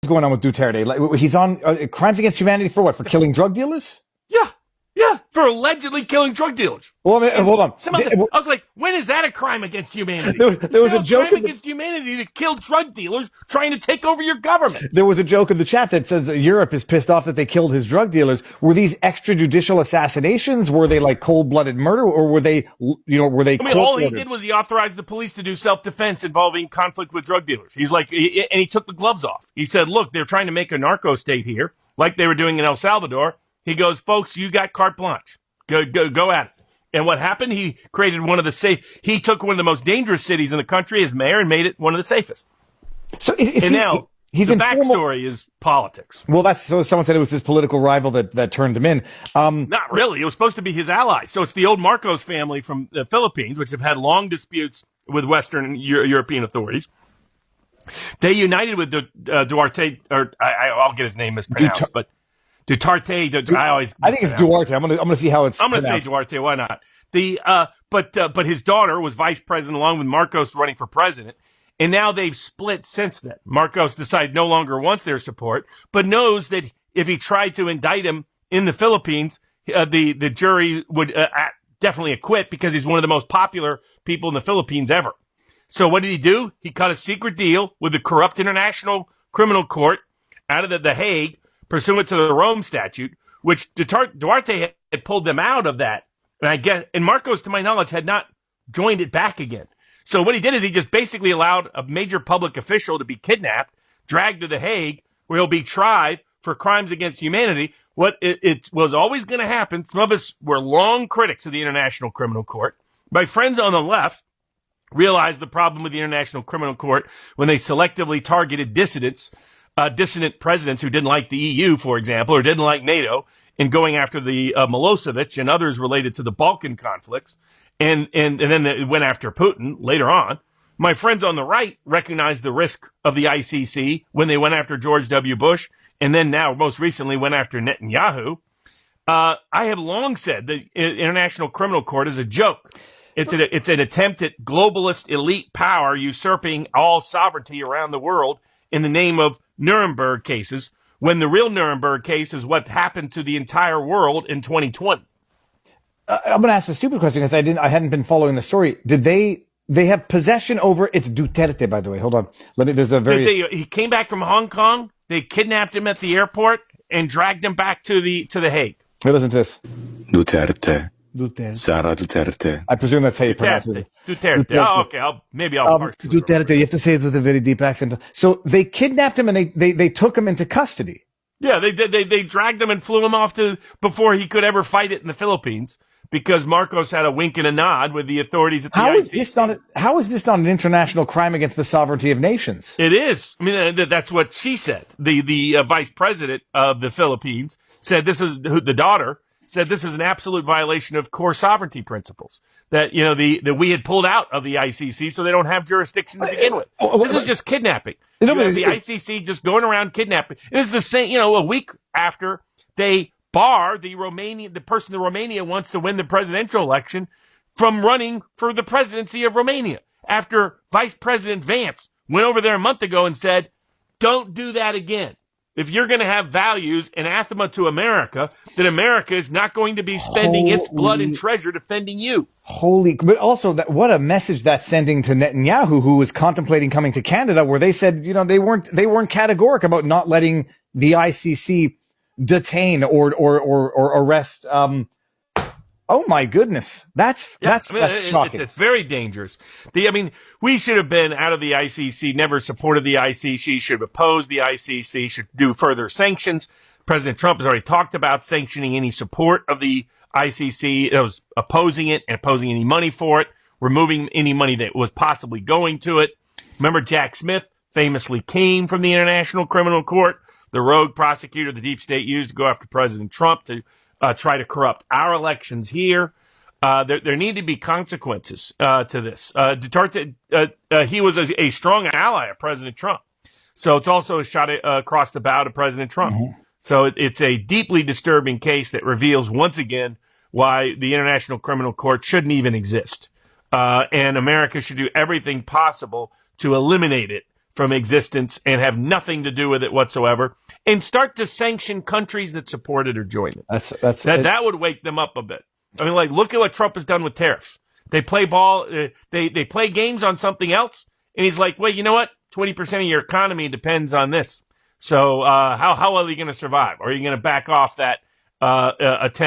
going on with Duterte? Like, he's on crimes against humanity for what? For killing drug dealers? Yeah, for allegedly killing drug dealers. Well, I mean, hold on. I was like, when is that a crime against humanity? There was a joke against humanity to kill drug dealers trying to take over your government. There was a joke in the chat that says that Europe is pissed off that they killed his drug dealers. Were these extrajudicial assassinations? Were they like cold-blooded murder, or were they, all he did was he authorized the police to do self-defense involving conflict with drug dealers. He's like, and he took the gloves off. He said, look, they're trying to make a narco state here, like they were doing in El Salvador. He goes, folks, you got carte blanche. Go at it. And what happened? He created he took one of the most dangerous cities in the country as mayor and made it one of the safest. So he's the backstory is politics. Well, so someone said it was his political rival that turned him in. Not really. It was supposed to be his ally. So it's the old Marcos family from the Philippines, which have had long disputes with Western European authorities. They united with Duarte, or I'll get his name mispronounced, but Duterte. I think it's Duarte. I'm gonna see how it's. I'm gonna say Duarte. Why not? But his daughter was vice president along with Marcos running for president, and now they've split since then. Marcos decided no longer wants their support, but knows that if he tried to indict him in the Philippines, the jury would definitely acquit because he's one of the most popular people in the Philippines ever. So what did he do? He cut a secret deal with the corrupt International Criminal Court out of the Hague, pursuant to the Rome Statute, which Duarte had pulled them out of that. And Marcos, to my knowledge, had not joined it back again. So what he did is he just basically allowed a major public official to be kidnapped, dragged to the Hague, where he'll be tried for crimes against humanity. What it was always going to happen, some of us were long critics of the International Criminal Court. My friends on the left realized the problem with the International Criminal Court when they selectively targeted dissidents, dissident presidents who didn't like the EU, for example, or didn't like NATO, and going after the Milosevic and others related to the Balkan conflicts, and then they went after Putin later on. My friends on the right recognized the risk of the ICC when they went after George W. Bush, and then now, most recently, went after Netanyahu. I have long said the International Criminal Court is a joke. It's an attempt at globalist elite power usurping all sovereignty around the world in the name of Nuremberg cases, when the real Nuremberg case is what happened to the entire world in 2020. I'm going to ask a stupid question because I hadn't been following the story. Did they have possession over? It's Duterte, by the way. Hold on. He came back from Hong Kong. They kidnapped him at the airport and dragged him back to the Hague. Hey, listen to this. Duterte. Sara Duterte. I presume that's how you pronounce it. Duterte. Oh, okay. I'll Duterte. You have to say it with a very deep accent. So they kidnapped him and they took him into custody. Yeah, they dragged him and flew him off before he could ever fight it in the Philippines because Marcos had a wink and a nod with the authorities at the ICC. How is this not an international crime against the sovereignty of nations? It is. I mean, that's what she said. The vice president of the Philippines said the daughter said this is an absolute violation of core sovereignty principles. That, that we had pulled out of the ICC so they don't have jurisdiction to begin with. This is just kidnapping. The ICC just going around kidnapping. It is the same, a week after they bar the person in Romania wants to win the presidential election from running for the presidency of Romania. After Vice President Vance went over there a month ago and said, don't do that again. If you're going to have values anathema to America, then America is not going to be spending its blood and treasure defending you. But also what a message that's sending to Netanyahu, who was contemplating coming to Canada, where they said, they weren't categoric about not letting the ICC detain or arrest. Oh my goodness. That's shocking. It's very dangerous. We should have been out of the ICC, never supported the ICC, should have opposed the ICC, should do further sanctions. President Trump has already talked about sanctioning any support of the ICC. It was opposing it and opposing any money for it, removing any money that was possibly going to it. Remember, Jack Smith famously came from the International Criminal Court, the rogue prosecutor the deep state used to go after President Trump to try to corrupt our elections here. There need to be consequences to this. Duterte, he was a strong ally of President Trump. So it's also a shot across the bow to President Trump. Mm-hmm. So it's a deeply disturbing case that reveals once again why the International Criminal Court shouldn't even exist. And America should do everything possible to eliminate it from existence and have nothing to do with it whatsoever, and start to sanction countries that support it or join it. That would wake them up a bit. I mean, like, look at what Trump has done with tariffs. They play ball, they play games on something else, and he's like, well, you know what? 20% of your economy depends on this. So how are you going to survive? Are you going to back off that attempt